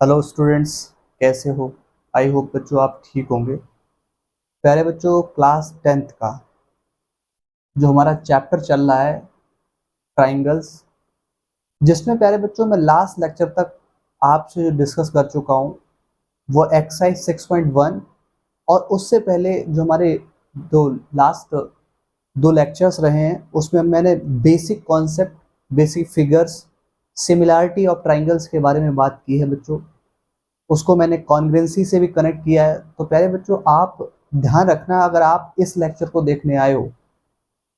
Hello students, कैसे हो? आई hope बच्चों आप ठीक होंगे। प्यारे बच्चों, क्लास 10th का जो हमारा चैप्टर चल रहा है ट्राइंगल्स, जिसमें प्यारे बच्चों मैं लास्ट लेक्चर तक आपसे जो डिस्कस कर चुका हूँ वो एक्सरसाइज 6.1। और उससे पहले जो हमारे दो लास्ट दो लेक्चर्स रहे हैं उसमें मैंने basic concept, basic figures, similarity of triangles के बारे में बात की है बच्चों। उसको मैंने कॉन्ग्रुएंसी से भी कनेक्ट किया है। तो प्यारे बच्चों, आप ध्यान रखना, अगर आप इस लेक्चर को देखने आए हो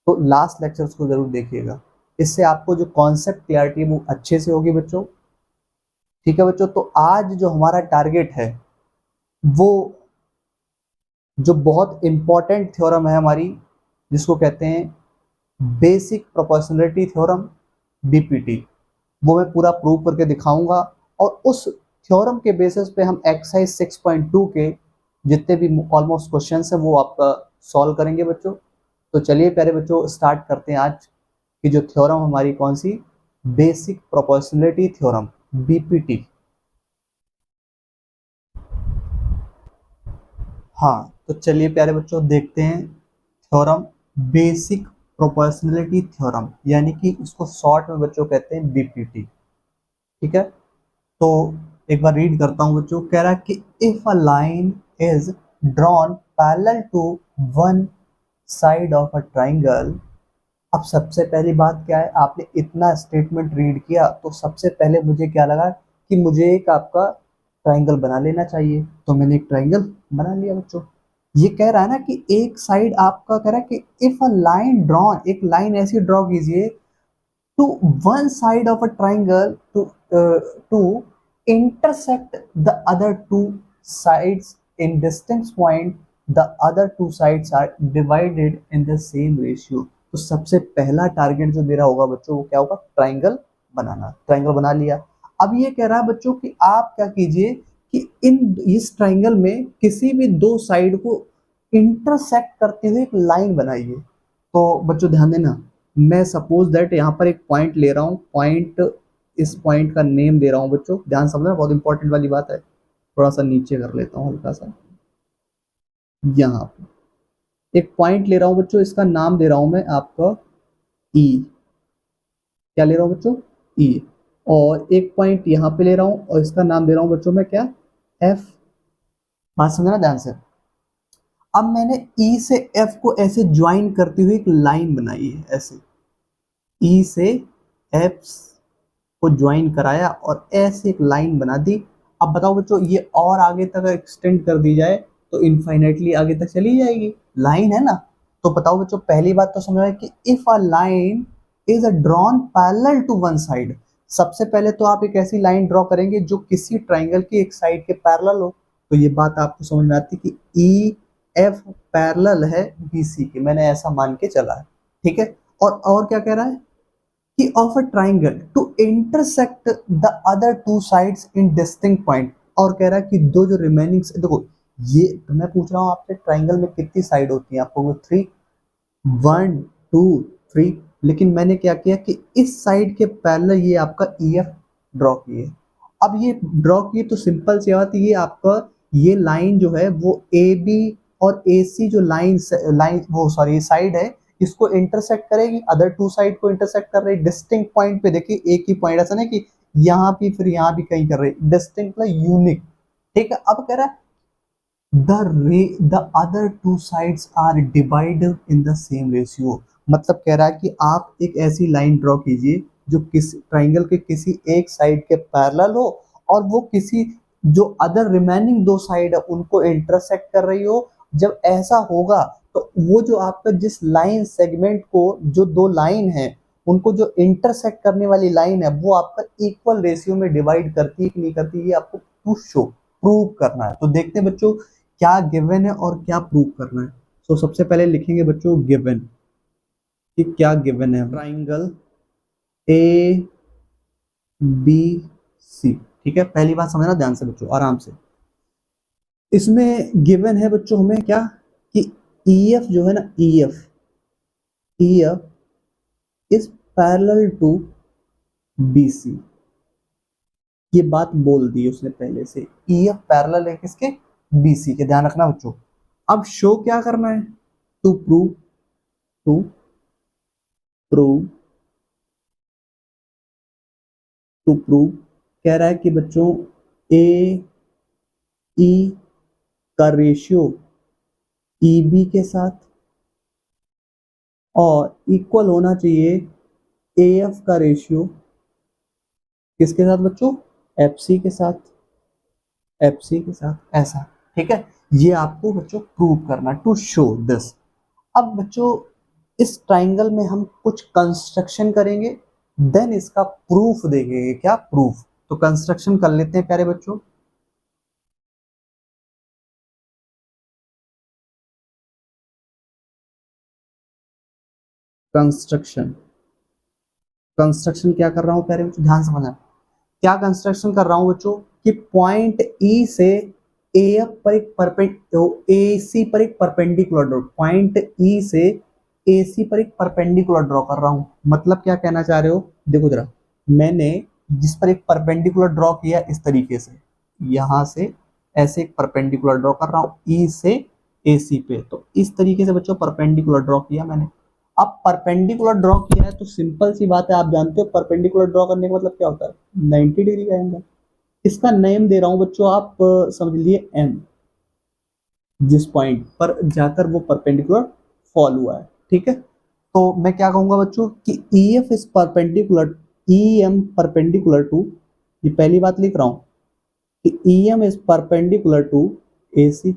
तो लास्ट लेक्चर्स को जरूर देखिएगा। इससे आपको जो कॉन्सेप्ट क्लैरिटी वो अच्छे से होगी बच्चों। ठीक है बच्चों, तो आज जो हमारा टारगेट है वो जो बहुत इंपॉर्टेंट थ्योरम है हमारी, जिसको कहते हैं बेसिक प्रोपोर्शनलिटी थ्योरम, बीपीटी, वो मैं पूरा प्रूव करके दिखाऊंगा। और उस थ्योरम के बेसिस पे हम एक्सरसाइज 6.2 के जितने भी ऑलमोस्ट क्वेश्चन हैं वो आपका सॉल्व करेंगे बच्चों। तो चलिए प्यारे बच्चों, स्टार्ट करते हैं आज की जो थ्योरम हमारी, कौन सी? Basic proportionality theorem, BPT. हाँ, तो चलिए प्यारे बच्चों देखते हैं थ्योरम बेसिक प्रोपोर्शनलिटी थ्योरम, यानी कि इसको शॉर्ट में बच्चों कहते हैं बीपीटी। ठीक है, तो एक बार रीड करता हूँ बच्चों। कह रहा है कि if a line is drawn parallel to one side of a triangle. अब सबसे पहली बात क्या है, आपने इतना स्टेटमेंट रीड किया तो सबसे पहले मुझे क्या लगा कि मुझे एक आपका ट्राइंगल बना लेना चाहिए। तो मैंने एक ट्राइंगल बना लिया बच्चों। ये कह रहा है ना कि एक साइड आपका कह रहा है कि इफ अ लाइन ड्रॉन, एक लाइन ऐसी ड्रॉ कीजिए to one side of a triangle to intersect the other two sides in distance point, the other two sides are divided in the same ratio। तो सबसे पहला target जो मेरा होगा बच्चों वो क्या होगा? ट्राइंगल बनाना। ट्राइंगल बना लिया। अब ये कह रहा है बच्चों कि आप क्या कीजिए कि इस ट्राइंगल में किसी भी दो साइड को इंटरसेक्ट करते हुए एक लाइन बनाइए। तो बच्चों ध्यान देना, मैं सपोज दैट यहाँ पर एक पॉइंट ले रहा हूँ, पॉइंट, इस पॉइंट का नेम दे रहा हूँ बच्चों, ध्यान समझना, बहुत इंपॉर्टेंट वाली बात है। थोड़ा सा नीचे कर लेता हूँ हल्का सा। यहाँ पे एक पॉइंट ले रहा हूँ बच्चों, इसका नाम दे रहा हूँ मैं आपका ई। क्या ले रहा हूँ बच्चों? ई। और एक पॉइंट यहाँ पे ले रहा हूँ और इसका नाम दे रहा हूँ बच्चों मैं क्या? एफ। बात समझना ध्यान से। अब मैंने ई से एफ को ऐसे ज्वाइन करती हुई एक लाइन बनाई है, ऐसे ई से एफ को ज्वाइन कराया और ऐसे एक लाइन बना दी। अब बताओ बच्चों, ये और आगे तक एक्सटेंड कर दी जाए तो इनफाइनेटली आगे तक चली जाएगी, लाइन है ना। तो बताओ बच्चों, पहली बात तो समझ में कि if a line is a drawn parallel to one side, सबसे पहले तो आप एक ऐसी लाइन ड्रॉ करेंगे जो किसी ट्राइंगल की एक साइड के पैरेलल हो। तो ये बात आपको समझ में आती कि ई एफ पैरेलल है बी सी के, मैंने ऐसा मान के चला है। ठीक है, और क्या कह रहा है कि of a triangle to intersect the other two sides in distinct point। और कह रहा है कि दो जो रिमेनिंग, देखो ये तो मैं पूछ रहा हूँ आपसे, ट्राइंगल में कितनी साइड होती है? आपको थ्री, वन, टू, थ्री। लेकिन मैंने क्या किया कि इस साइड के पैरेलल ये आपका ई एफ ड्रॉ किए। अब ये ड्रॉ किए तो सिंपल सी बात है, ये आपका ये लाइन जो है वो ए बी और ए सी जो लाइन लाइन वो सॉरी साइड है, इसको इंटरसेक्ट करेगी, अदर टू साइड को इंटरसेक्ट कर रही है डिस्टिंक्ट पॉइंट पे। देखिए एक ही पॉइंट, ऐसा नहीं कि यहाँ भी फिर यहाँ भी कहीं कर रही, डिस्टिंक्ट मतलब यूनिक। ठीक है, अब कह रहा है the other two sides are divided in the same ratio। मतलब कह रहा है कि आप एक ऐसी लाइन ड्रॉ कीजिए जो किसी ट्राइंगल के किसी एक साइड के पैरेलल हो और वो किसी जो अदर रिमेनिंग दो साइड है उनको इंटरसेक्ट कर रही हो। जब ऐसा होगा तो वो जो आपका जिस लाइन सेगमेंट को, जो दो लाइन है उनको जो इंटरसेक्ट करने वाली लाइन है वो आपका इक्वल रेशियो में डिवाइड करती है कि नहीं करती, ये आपको प्रूव करना है। तो देखते हैं बच्चों क्या गिवन है और क्या प्रूव करना है। तो सबसे पहले लिखेंगे बच्चों गिवन, कि क्या गिवन है। Triangle A B C. ठीक है, पहली बात समझना ध्यान से बच्चों, आराम से। इसमें गिवन है बच्चों हमें क्या, कि ई एफ जो है ना, E F is parallel to B C. ये बात बोल दी उसने पहले से, ई एफ पैरेलल है किसके, बी सी के, ध्यान रखना बच्चों। अब शो क्या करना है, to prove, to prove, to prove, कह रहा है कि बच्चों ए ई का रेशियो ई बी के साथ और इक्वल होना चाहिए ए एफ का रेशियो किसके साथ बच्चों, एफ सी के साथ, एफ सी के साथ, ऐसा। ठीक है, ये आपको बच्चों प्रूव करना, टू शो दिस। अब बच्चों इस ट्राइंगल में हम कुछ कंस्ट्रक्शन करेंगे, देन इसका प्रूफ देखेंगे, क्या प्रूफ। तो कंस्ट्रक्शन कर लेते हैं प्यारे बच्चों। कंस्ट्रक्शन, कंस्ट्रक्शन क्या कर रहा हूं प्यारे बच्चों, ध्यान समझना। क्या कंस्ट्रक्शन कर रहा हूं बच्चों कि पॉइंट ई से ए एफ पर एक ए सी पर एक परपेंडिकुलर ड्रॉ, पॉइंट ई से ए सी पर एक परपेंडिकुलर ड्रॉ कर रहा हूं। मतलब क्या कहना चाह रहे हो, देखो जरा, मैंने जिस पर एक परपेंडिकुलर ड्रॉ किया इस तरीके से, यहां से ऐसे एक परपेंडिकुलर ड्रॉ कर रहा हूं ई से ए सी पे, तो इस तरीके से बच्चों परपेंडिकुलर ड्रॉ किया मैंने। अब परपेंडिकुलर ड्रॉ किया है तो सिंपल सी बात है, आप जानते हो परपेंडिकुलर ड्रॉ करने का मतलब क्या होता है, 90 डिग्री का एंगल। इसका नेम दे रहा हूं बच्चों, आप समझ लिए एम, जिस पॉइंट पर जाकर वो परपेंडिकुलर फॉल हुआ है। ठीक है, तो मैं क्या कहूंगा बच्चों कि E F is perpendicular, E M perpendicular to, ये पहली बात लिख रहा हूं कि E M is perpendicular to A C,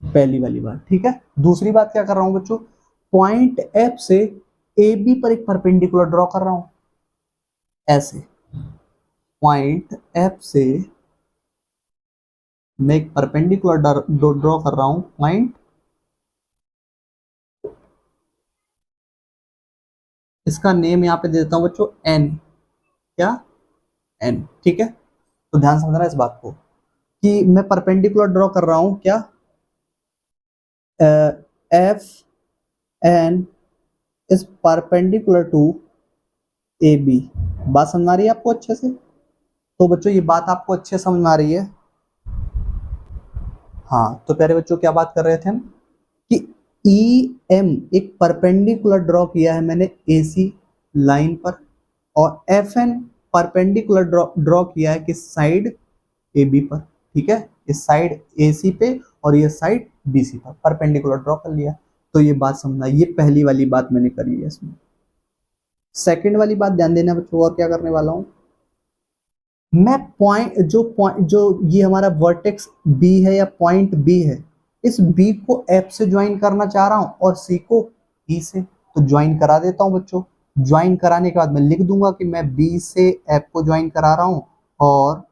पहली वाली बात। ठीक है, दूसरी बात क्या कर रहा हूं बच्चों, पॉइंट एफ से ए बी पर एक परपेंडिकुलर ड्रॉ कर रहा हूं, ऐसे पॉइंट एफ से मैं एक परपेंडिकुलर ड्रॉ कर रहा हूं पॉइंट, इसका नेम यहां पे दे देता हूं बच्चों एन, क्या, एन। ठीक है, तो ध्यान समझना इस बात को कि मैं परपेंडिकुलर ड्रॉ कर रहा हूं क्या, F N is perpendicular to A B. बात समझ आ रही है आपको अच्छे से, तो बच्चों ये बात आपको अच्छे समझ में आ रही है। हाँ, तो प्यारे बच्चों क्या बात कर रहे थे हम कि ई एम एक परपेंडिकुलर ड्रॉ किया है मैंने ए सी लाइन पर, और एफ एन परपेंडिकुलर ड्रॉ किया है किस साइड, ए बी पर। ठीक है, इस साइड ए सी पे और ये साइड बी सी पर परपेंडिकुलर ड्रॉ कर लिया। तो ये बात समझना, ये पहली वाली बात मैंने करी है इसमें। सेकंड वाली बात ध्यान देना बच्चों, और क्या करने वाला हूं मैं, पॉइंट जो ये हमारा वर्टेक्स बी है या पॉइंट बी है, इस बी को एफ से ज्वाइन करना चाह रहा हूं और सी को ई से, तो ज्वाइन करा देता हूं बच्चों। ज्वाइन कराने के बाद मैं लिख दूंगा कि मैं बी से एफ को ज्वाइन करा रहा हूं, और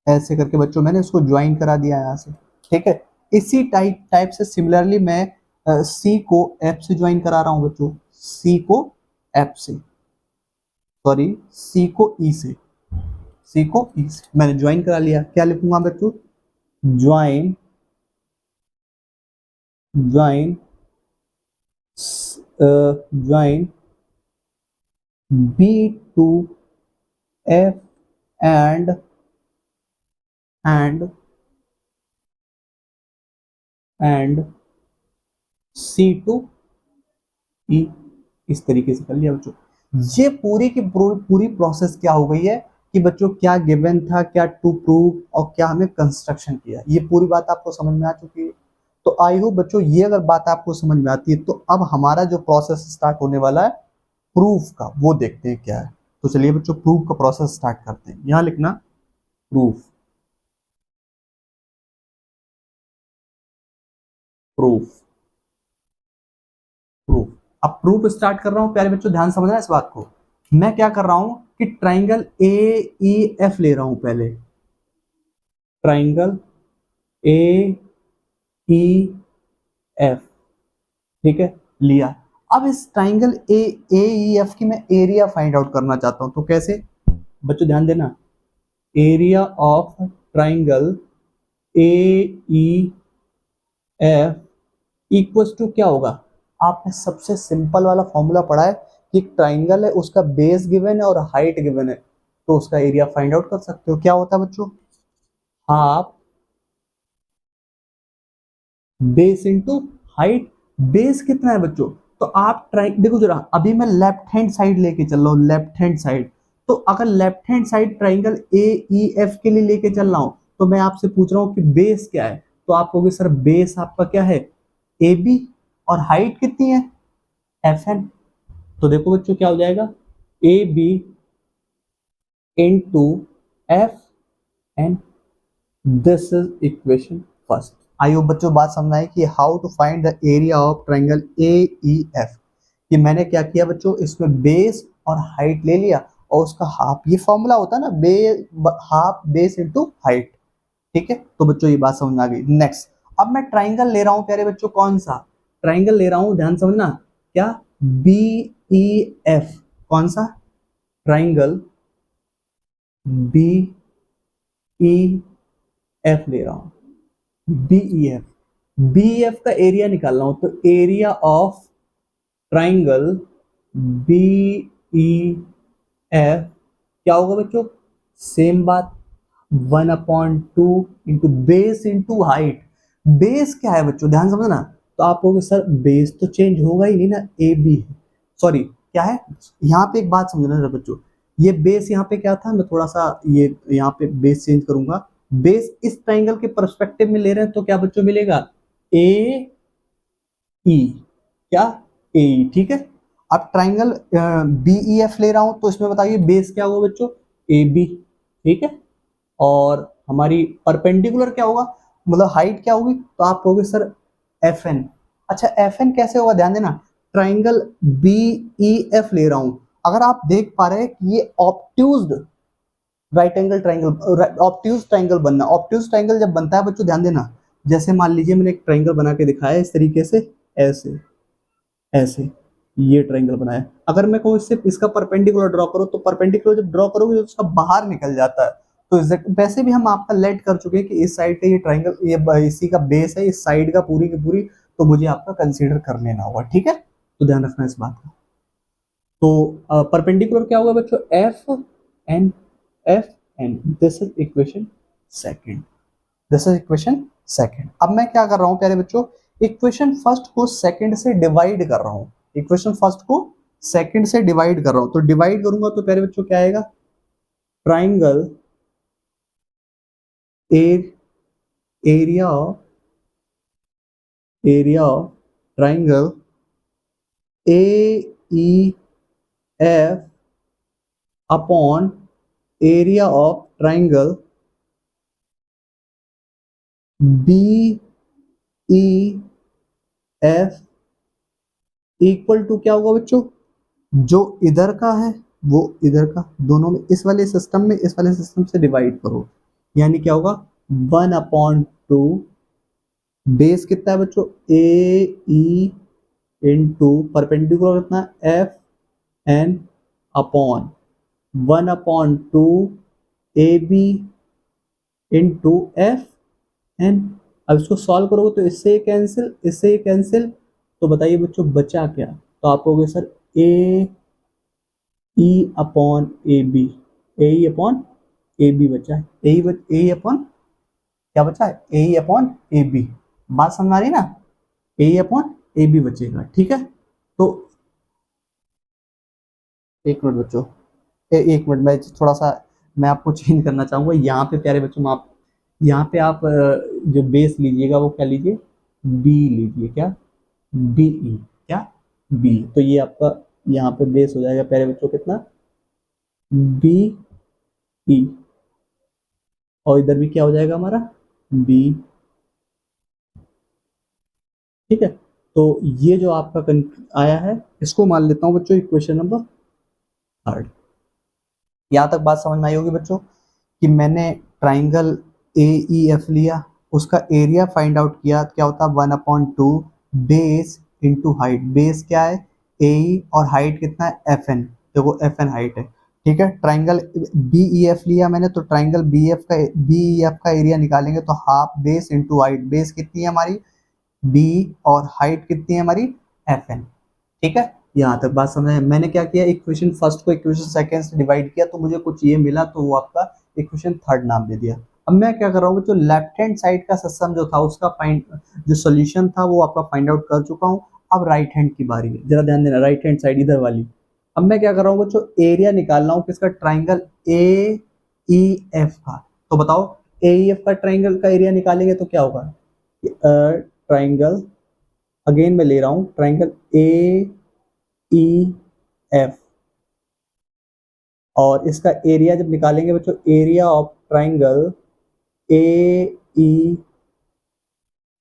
ऐसे करके बच्चों मैंने इसको ज्वाइन करा दिया यहां से। ठीक है, इसी टाइप से सिमिलरली मैं सी को एफ से ज्वाइन करा रहा हूं बच्चों, सी को एफ से, सॉरी सी को ई से, सी को ई से मैंने ज्वाइन करा लिया। क्या लिखूंगा बच्चों, join, join, join B to F and and and C to E, इस तरीके से कर लिया बच्चों। ये पूरी की पूरी प्रोसेस क्या हो गई है कि बच्चों क्या गिवन था, क्या टू प्रूव, और क्या हमें कंस्ट्रक्शन किया, ये पूरी बात आपको समझ में आ चुकी है। तो आई होप बच्चों ये अगर बात आपको समझ में आती है, तो अब हमारा जो प्रोसेस स्टार्ट होने वाला है प्रूफ का, वो देखते हैं क्या है। तो चलिए बच्चों प्रूफ का प्रोसेस स्टार्ट करते हैं। यहां लिखना प्रूफ, प्रूफ, प्रूफ। अब प्रूफ स्टार्ट कर रहा हूं प्यारे बच्चों, ध्यान समझना इस बात को। मैं क्या कर रहा हूं कि ट्राइंगल ए ई एफ ले रहा हूं पहले, ट्राइंगल ए ई एफ। ठीक है, लिया। अब इस ट्राइंगल ए ई एफ की मैं एरिया फाइंड आउट करना चाहता हूं, तो कैसे बच्चों ध्यान देना, area of triangle A E F equals to क्या होगा, आपने सबसे सिंपल वाला फॉर्मूला पढ़ा है कि एक ट्राइंगल है, उसका बेस गिवन है और हाइट गिवन है, तो उसका एरिया फाइंड आउट कर सकते हो। क्या होता है बच्चों, half base into height. Base कितना है बच्चों, तो आप ट्राई देखो जरा, अभी मैं लेफ्ट हैंड साइड लेके चल रहा हूँ, लेफ्ट हैंड साइड। तो अगर left hand side triangle A E F के लिए लेके चल रहा हूं, तो मैं आपसे पूछ रहा हूँ कि बेस क्या है, तो आप कहोगे सर बेस आपका क्या है, ए बी, और हाइट कितनी है, एफ एन। तो देखो बच्चों क्या हो जाएगा, A B into F N. This is equation first. I hope बच्चों बात समझ आई कि how to find the area of triangle A E F. कि मैंने क्या किया बच्चों, इसमें बेस और हाइट ले लिया और उसका हाफ, ये फॉर्मूला होता है ना, हाफ बेस इंटू हाइट। ठीक है, तो बच्चों ये बात समझ आ गई। नेक्स्ट, अब मैं ट्राइंगल ले रहा हूं प्यारे बच्चों, कौन सा ट्राइंगल ले रहा हूं, ध्यान समझना, क्या, बी ई एफ। कौन सा ट्राइंगल, बी ई एफ ले रहा हूं, B E F. B F का एरिया निकाल रहा हूं, तो area of triangle B E F क्या होगा बच्चों, सेम बात, 1/2 into base into height. Base क्या है बच्चों, ध्यान समझना, तो आप कहोगे सर बेस तो चेंज होगा ही नहीं ना, ए बी, सॉरी क्या है, यहाँ पे एक बात समझना जरा बच्चों, ये बेस यहाँ पे क्या था, मैं थोड़ा सा ये यहाँ पे बेस चेंज करूंगा। बेस इस ट्राइंगल के पर्सपेक्टिव में ले रहे हैं, तो क्या बच्चों मिलेगा, ए ई, क्या, ए ई। ठीक है, अब ट्राइंगल बी ई एफ ले रहा हूं, तो इसमें बताइए बेस क्या होगा बच्चों, ए बी। ठीक है, और हमारी परपेंडिकुलर क्या होगा, मतलब हाइट क्या होगी, तो आप कहोगे सर एफ एन। अच्छा एफ एन कैसे होगा, ध्यान देना, ट्राइंगल बी ई एफ ले रहा हूं, अगर आप देख पा रहे हैं कि ये obtuse right angle triangle, obtuse triangle बनना, ऑब्ट्यूज ट्राइंगल जब बनता है बच्चों ध्यान देना, जैसे मान लीजिए मैंने एक ट्राइंगल बना के दिखाया इस तरीके से, ऐसे ऐसे ये ट्राइंगल बनाया, अगर मैं कहूँ इससे इसका परपेंडिकुलर ड्रॉ करो, तो परपेंडिकुलर जब ड्रॉ करोगे तो उसका बाहर निकल जाता है। तो वैसे भी हम आपका लेट कर चुके हैं कि इस साइड का ये ट्राइंगल, ये इसी का बेस है, इस साइड का पूरी की पूरी, तो मुझे आपका कंसीडर कर लेना होगा। ठीक है, तो ध्यान रखना इस बात का। तो परपेंडिकुलर क्या होगा बच्चों, F N, F N. This is equation second, this is equation second. अब मैं क्या कर रहा हूं प्यारे बच्चों, इक्वेशन फर्स्ट को सेकंड से डिवाइड कर रहा हूं, इक्वेशन फर्स्ट को सेकंड से डिवाइड कर रहा हूं, तो डिवाइड करूंगा तो प्यारे बच्चों क्या आएगा, triangle area of triangle A E F upon area of triangle B E F equal to क्या होगा बच्चों, जो इधर का है वो इधर का, दोनों में, इस वाले सिस्टम में इस वाले सिस्टम से डिवाइड करो, यानी क्या होगा, 1/2 बेस कितना है बच्चों, ए ई इंटू परपेंडिकुलर कितना, F N, upon 1/2 A B into F N. अब इसको सॉल्व करोगे तो इससे कैंसिल, इससे ये कैंसिल, तो बताइए बच्चों बचा क्या, तो आप कहोगे sir A E upon A B, A E upon A B बचा है, ए ई अपॉन क्या बचा है, ए ई अपॉन ए बी। बात समझ आ रही ना, ए ई अपॉन ए बी बचेगा। ठीक है, तो एक मिनट बच्चों, एक मिनट, मैं थोड़ा सा मैं आपको चेंज करना चाहूंगा यहाँ पे प्यारे बच्चों, आप यहाँ पे आप जो बेस लीजिएगा वो क्या लीजिए, बी लीजिए, क्या, बी ई, क्या, बी। तो ये आपका यहाँ पे बेस हो जाएगा प्यारे बच्चों कितना, बी ई, और इधर भी क्या हो जाएगा हमारा, बी। ठीक है, तो ये जो आपका आया है, इसको मान लेता हूं बच्चों इक्वेशन नंबर थर्ड। यहां तक बात समझ में आई होगी बच्चों कि मैंने ट्राइंगल ए ई एफ लिया, उसका एरिया फाइंड आउट किया, क्या होता है, 1/2 बेस इंटू हाइट। बेस क्या है, ए ई, और हाइट कितना है, एफ एन। देखो एफ एन हाइट है। ठीक है, ट्राइंगल बी ई एफ लिया मैंने, तो ट्राइंगल बी ई एफ का एरिया निकालेंगे, तो half base into height. Base कितनी है हमारी, बी, और हाइट कितनी है हमारी, एफ एन। ठीक है, यहाँ तक बात समझ में? मैंने क्या किया, इक्वेशन फर्स्ट को इक्वेशन सेकंड से डिवाइड किया तो मुझे कुछ ये मिला, तो वो आपका इक्वेशन थर्ड नाम दे दिया। अब मैं क्या कर रहा हूँ, जो लेफ्ट हैंड साइड का सिस्टम जो था उसका फाइंड, जो सोल्यूशन था वो आपका फाइंड आउट कर चुका हूँ। अब राइट हैंड की बारी है, जरा ध्यान देना, राइट हैंड साइड इधर वाली। अब मैं क्या कर रहा हूँ, जो एरिया निकाल रहा हूँ किसका, ट्राइंगल ए ई एफ का। तो बताओ ए ई एफ का ट्राइंगल का एरिया निकालेंगे तो क्या होगा, ट्राइंगल, अगेन मैं ले रहा हूँ ट्राइंगल ए ई एफ, और इसका एरिया जब निकालेंगे बच्चों, area of triangle A E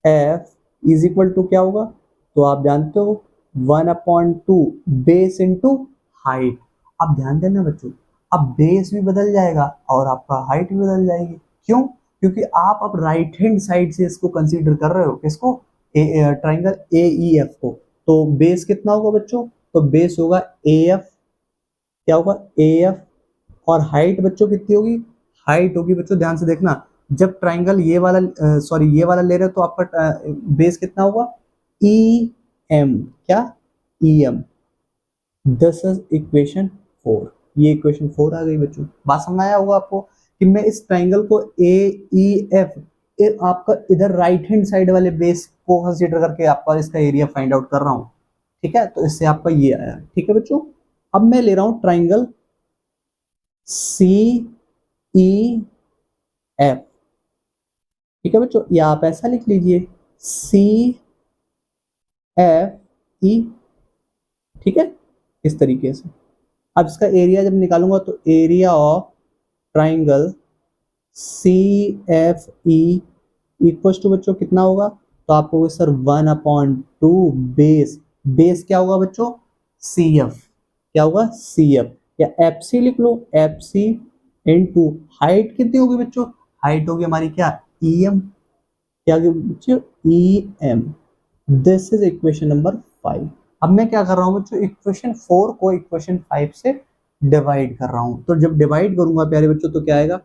F is equal to क्या होगा, तो आप जानते हो 1/2 बेस इंटू हाइट। अब ध्यान देना बच्चों, अब बेस भी बदल जाएगा और आपका हाइट भी बदल जाएगी। क्यों? क्योंकि आप अब राइट हैंड साइड से इसको कंसीडर कर रहे हो, किसको, ट्राइंगल ए ई एफ को। तो बेस कितना होगा बच्चों, तो बेस होगा ए एफ, क्या होगा ए एफ, और हाइट बच्चों कितनी होगी, हाइट होगी बच्चों ध्यान से देखना, जब ट्राइंगल ये वाला सॉरी ये वाला ले रहे हो तो आपका बेस कितना होगा, ई एम, क्या, E M. This is equation 4। ये इक्वेशन 4 आ गई बच्चों। बात समझ आया होगा आपको कि मैं इस ट्राइंगल को ए ई एफ आपका इधर राइट हैंड साइड वाले बेस को कंसीडर करके आपका इसका एरिया फाइंड आउट कर रहा हूँ। ठीक है, तो इससे आपका ये आया। ठीक है बच्चों, अब मैं ले रहा हूं ट्राइंगल सी ई एफ। ठीक है बच्चों, या आप ऐसा लिख लीजिए सी एफ ई। ठीक है, इस तरीके से। अब इसका एरिया जब निकालूंगा तो area of triangle C F E equal to बच्चों कितना होगा, तो आपको सर 1/2 बेस, बेस क्या होगा बच्चों, सी एफ, क्या होगा, सी एफ, या एफ सी लिख लो, एफ सी इंटू हाइट कितनी होगी बच्चों, हाइट होगी हमारी क्या, ई एम, क्या होगी बच्चों, E M. This is equation number 5। अब मैं क्या कर रहा हूं बच्चों, इक्वेशन 4 को इक्वेशन 5 से डिवाइड कर रहा हूं। तो जब डिवाइड करूंगा प्यारे बच्चों तो क्या आएगा,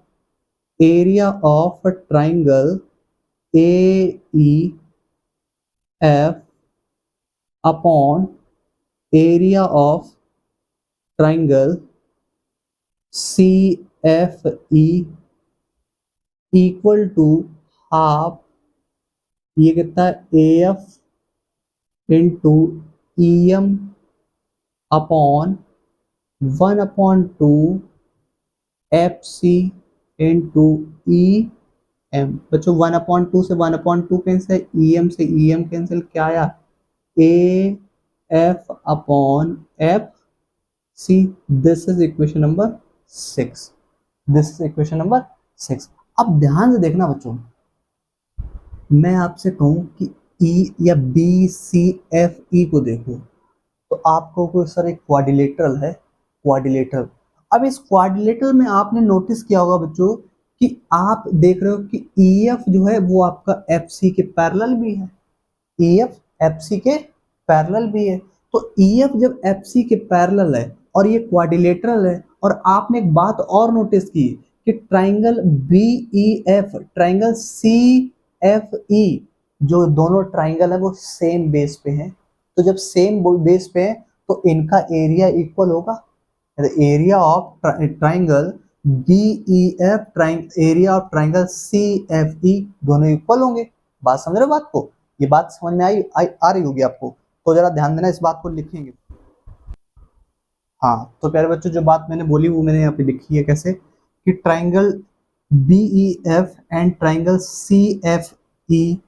area of triangle A E F upon area of triangle C F E equal to half, ये कितना है, A F into E M upon 1/2 F C into E M. बच्चों 1/2 से 1/2 कैंसिल, ई एम से ई एम कैंसिल, क्या आया, A F upon F C. This is equation number 6। This is equation number 6। अब ध्यान से देखना बच्चों, मैं आपसे कहूं कि ई या बी सी एफ ई को देखो तो आपको कोई सर एक क्वाड्रिलेटरल है, क्वाड्रिलेटरल। अब इस क्वाड्रिलेटरल में आपने नोटिस किया होगा बच्चों कि आप देख रहे हो कि ई एफ जो है वो आपका एफ सी के पैरेलल भी है, ई एफ एफ सी के पैरेलल भी है। तो ई एफ जब एफ सी के पैरेलल है और ये क्वाड्रिलेटरल है, और आपने एक बात और नोटिस की कि triangle B E F, triangle C F E, जो दोनों ट्राइंगल है वो सेम बेस पे हैं। तो जब सेम बेस पे है तो इनका एरिया इक्वल होगा। Area of triangle B E F, area of triangle C F E दोनों इक्वल होंगे। बात समझ रहे हो बात को, ये बात समझ में आ रही होगी आपको, तो जरा ध्यान देना, इस बात को लिखेंगे। हाँ, तो प्यारे बच्चों जो बात मैंने बोली वो मैंने यहाँ पे लिखी है, कैसे कि triangle B E F and triangle C F E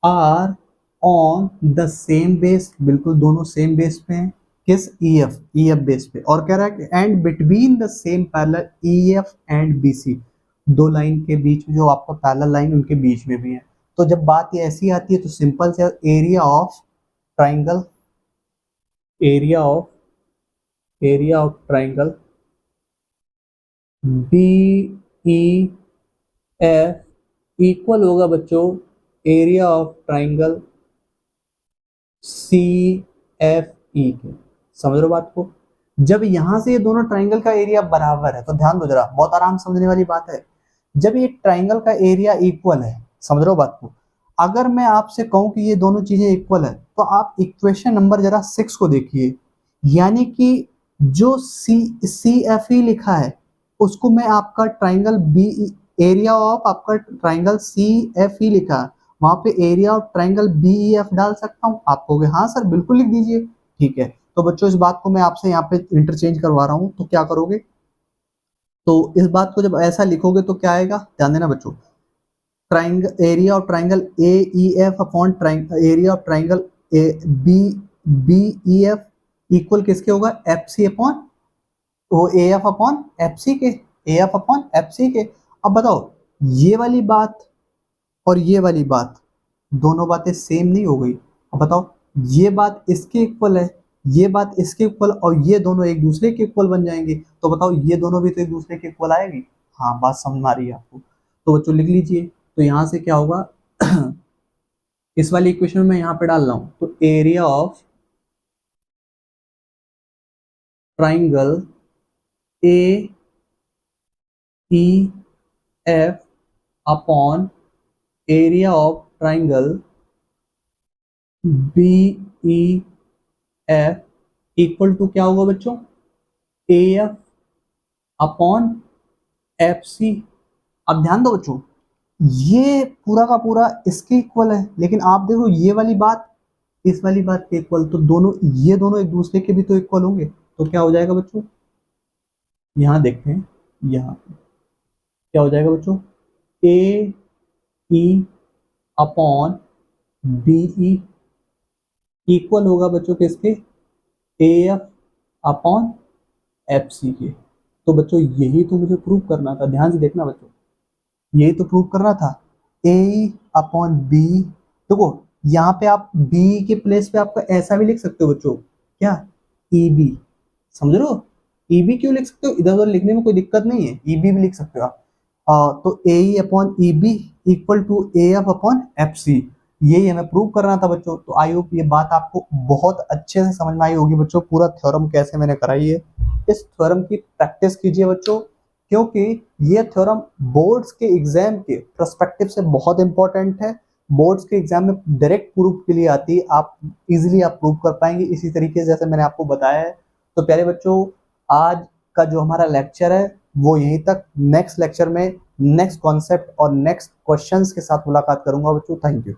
are on the same base, बिल्कुल दोनों सेम बेस पे हैं, किस, ई एफ बेस पे। और कह रहा है and between the same parallel E F and B C, दो लाइन के बीच में जो आपका पैरेलल लाइन उनके बीच में भी है। तो जब बात ये ऐसी आती है तो सिंपल से area of triangle, area of triangle B E F equal होगा बच्चों area of triangle C F E के। समझ लो बात को, जब यहां से ये दोनों ट्राइंगल का एरिया बराबर है तो ध्यान दो जरा, बहुत आराम समझने वाली बात है। जब ये ट्राइंगल का एरिया इक्वल है, समझ लो बात को, अगर मैं आपसे कहूं कि ये दोनों चीजें इक्वल है तो आप इक्वेशन नंबर जरा 6 को देखिए। यानी कि जो सी एफ ई लिखा है उसको मैं आपका ट्राइंगल बी, एरिया ऑफ आपका ट्राइंगल सी एफ ई लिखा है, वहां पे area of triangle B E F डाल सकता हूँ? आप कहोगे हाँ सर बिल्कुल लिख दीजिए। ठीक है, तो बच्चों इस बात को मैं आपसे यहाँ पे इंटरचेंज करवा रहा हूँ, तो क्या करोगे, तो इस बात को जब ऐसा लिखोगे तो क्या आएगा, ध्यान देना बच्चों, triangle area of triangle A E F upon area of triangle A B B E F equal किसके होगा, एफ सी अपॉन वो A F upon F C के, A F upon F C के। अब बताओ ये वाली बात और ये वाली बात दोनों बातें सेम नहीं हो गई? अब बताओ ये बात इसके इक्वल है, ये बात इसके इक्वल, और ये दोनों एक दूसरे के इक्वल बन जाएंगे, तो बताओ ये दोनों भी तो एक दूसरे के इक्वल आएगी। हाँ बात समझ में आ रही है आपको? तो बच्चों लिख लीजिए, तो यहाँ से क्या होगा इस वाली इक्वेशन में यहाँ पे डाल रहा हूँ, तो area of triangle A E F upon area of triangle B E F equal to क्या होगा बच्चों, A F upon F C. अब ध्यान दो बच्चों, ये पूरा का पूरा इसके इक्वल है, लेकिन आप देखो ये वाली बात इस वाली बात के इक्वल, तो दोनों ये दोनों एक दूसरे के भी तो इक्वल होंगे, तो क्या हो जाएगा बच्चों, यहां देखते हैं, यहाँ क्या हो जाएगा बच्चों, A E upon B E equal होगा बच्चों किसके, A F upon F C के। तो बच्चों यही तो मुझे प्रूव करना था, ध्यान से देखना बच्चों, यही तो प्रूव करना था, ए अपॉन बी। देखो यहाँ पे आप बी के प्लेस पे आपका ऐसा भी लिख सकते हो बच्चों, क्या, ई बी, समझ रहे हो, ई बी क्यों लिख सकते हो, इधर उधर लिखने में कोई दिक्कत नहीं है, ई बी भी लिख सकते हो आप। तो A E upon E B equal to A F upon F C, यही हमें प्रूव करना था बच्चों। तो आई होप ये बात आपको बहुत अच्छे से समझ में आई होगी बच्चों, पूरा थ्योरम कैसे मैंने कराई है। इस थ्योरम की प्रैक्टिस कीजिए बच्चों, क्योंकि ये थ्योरम बोर्ड्स के एग्जाम के पर्सपेक्टिव से बहुत इंपॉर्टेंट है, बोर्ड्स के एग्जाम में डायरेक्ट प्रूफ के लिए आती है, आप इजीली आप प्रूव कर पाएंगे इसी तरीके से जैसे मैंने आपको बताया है। तो प्यारे बच्चों आज का जो हमारा लेक्चर है वो यहीं तक, नेक्स्ट लेक्चर में नेक्स्ट कॉन्सेप्ट और नेक्स्ट क्वेश्चंस के साथ मुलाकात करूंगा बच्चों। Thank you.